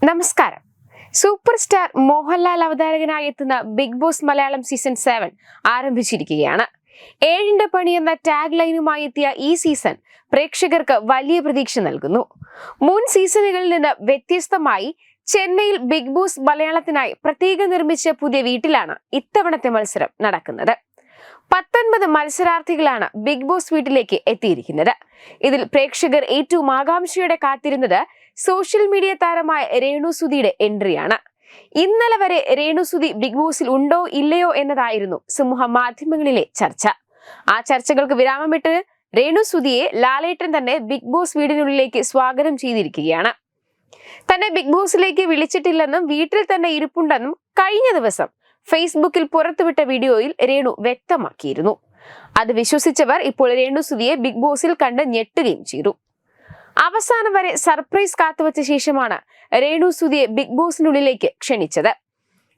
നമസ്കാരം. Super star Mohanlal അവതാരകനായി എത്തുന്ന big boss Malayalam season 7 ആരംഭിച്ചിരിക്കുകയാണ്. 7ന്റെ പണി എന്ന ടാഗ് ലൈനുമായി എത്തിയ ഈ സീസൺ പ്രേക്ഷകർക്ക് വലിയ പ്രതീക്ഷ നൽകുന്നു. മുൻ സീസണുകളിൽ നിന്ന് വ്യത്യസ്തമായി ചെന്നൈയിൽ ബിഗ് ബോസ് മലയാളത്തിനായി പ്രത്യേകം നിർമ്മിച്ച പുതിയ വീട്ടിലാണ് ഇത്തവണത്തെ മത്സരം നടക്കുന്നത്. 19 മത്സരാർത്ഥികളാണ് ബിഗ് ബോസ് വീട്ടിലേക്ക് എത്തിയിരിക്കുന്നത്. ഇതിൽ പ്രേക്ഷകർ ഏറ്റവും ആകാംക്ഷയോടെ കാത്തിരുന്നത് സോഷ്യൽ മീഡിയ താരമായ രേണുസുധിയുടെ എൻട്രിയാണ്. ഇന്നലെ വരെ രേണുസുധി ബിഗ് ബോസിൽ ഉണ്ടോ ഇല്ലയോ എന്നതായിരുന്നു സമൂഹ മാധ്യമങ്ങളിലെ ചർച്ച. ആ ചർച്ചകൾക്ക് വിരാമമിട്ട് രേണുസുധിയെ ലാലേട്ടൻ തന്നെ ബിഗ് ബോസ് വീടിനുള്ളിലേക്ക് സ്വാഗതം ചെയ്തിരിക്കുകയാണ്. തന്നെ ബിഗ് ബോസിലേക്ക് വിളിച്ചിട്ടില്ലെന്നും വീട്ടിൽ തന്നെ ഇരിപ്പുണ്ടെന്നും കഴിഞ്ഞ ദിവസം ഫേസ്ബുക്കിൽ പുറത്തുവിട്ട വീഡിയോയിൽ രേണു വ്യക്തമാക്കിയിരുന്നു. അത് വിശ്വസിച്ചവർ ഇപ്പോൾ രേണുസുധിയെ ബിഗ് ബോസിൽ കണ്ട് ഞെട്ടുകയും ചെയ്തു. അവസാനം വരെ സർപ്രൈസ് കാത്തുവച്ച ശേഷമാണ് രേണുസുധിയെ ബിഗ് ബോസിനുള്ളിലേക്ക് ക്ഷണിച്ചത്.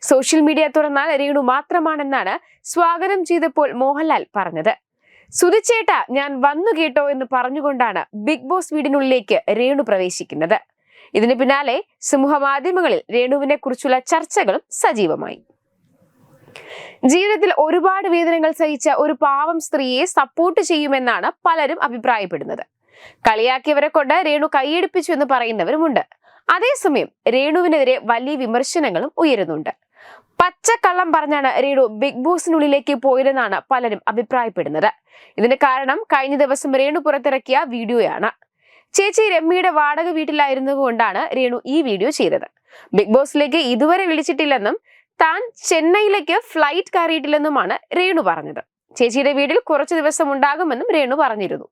സോഷ്യൽ മീഡിയ തുറന്നാൽ രേണു മാത്രമാണെന്നാണ് സ്വാഗതം ചെയ്തപ്പോൾ മോഹൻലാൽ പറഞ്ഞത്. സുധിച്ചേട്ടാ, ഞാൻ വന്നു കേട്ടോ എന്ന് പറഞ്ഞുകൊണ്ടാണ് ബിഗ് ബോസ് വീടിനുള്ളിലേക്ക് രേണു പ്രവേശിക്കുന്നത്. ഇതിന് പിന്നാലെ സമൂഹ മാധ്യമങ്ങളിൽ രേണുവിനെ കുറിച്ചുള്ള ചർച്ചകളും സജീവമായി. ജീവിതത്തിൽ ഒരുപാട് വേദനകൾ സഹിച്ച ഒരു പാവം സ്ത്രീയെ സപ്പോർട്ട് ചെയ്യുമെന്നാണ് പലരും അഭിപ്രായപ്പെടുന്നത്. കളിയാക്കിയവരെ കൊണ്ട് രേണു കൈയടിപ്പിച്ചു എന്ന് പറയുന്നവരുമുണ്ട്. അതേസമയം രേണുവിനെതിരെ വലിയ വിമർശനങ്ങളും ഉയരുന്നുണ്ട്. പച്ചക്കള്ളം പറഞ്ഞാണ് രേണു ബിഗ് ബോസിനുള്ളിലേക്ക് പോയതെന്നാണ് പലരും അഭിപ്രായപ്പെടുന്നത്. ഇതിന് കാരണം കഴിഞ്ഞ ദിവസം രേണു പുറത്തിറക്കിയ വീഡിയോയാണ്. ചേച്ചി രമ്യയുടെ വാടക വീട്ടിലായിരുന്നുകൊണ്ടാണ് രേണു ഈ വീഡിയോ ചെയ്തത്. ബിഗ് ബോസിലേക്ക് ഇതുവരെ വിളിച്ചിട്ടില്ലെന്നും താൻ ചെന്നൈയിലേക്ക് ഫ്ലൈറ്റ് കയറിയിട്ടില്ലെന്നുമാണ് രേണു പറഞ്ഞത്. ചേച്ചിയുടെ വീട്ടിൽ കുറച്ചു ദിവസം ഉണ്ടാകുമെന്നും രേണു പറഞ്ഞിരുന്നു.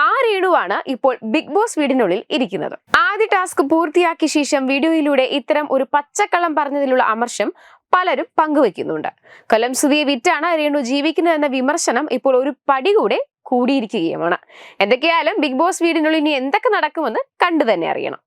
ആ രേണുവാണ് ഇപ്പോൾ ബിഗ് ബോസ് വീടിനുള്ളിൽ ഇരിക്കുന്നത്. ആദ്യ ടാസ്ക് പൂർത്തിയാക്കിയ ശേഷം വീഡിയോയിലൂടെ ഇത്തരം ഒരു പച്ചക്കള്ളം പറഞ്ഞതിലുള്ള അമർഷം പലരും പങ്കുവെക്കുന്നുണ്ട്. കൊല്ലം സുധിയെ വിറ്റാണ് രേണു ജീവിക്കുന്നതെന്ന വിമർശനം ഇപ്പോൾ ഒരു പടി കൂടെ കൂടിയിരിക്കുകയുമാണ്. എന്തൊക്കെയായാലും ബിഗ് ബോസ് വീടിനുള്ളിൽ ഇനി എന്തൊക്കെ നടക്കുമെന്ന് കണ്ടു തന്നെ അറിയണം.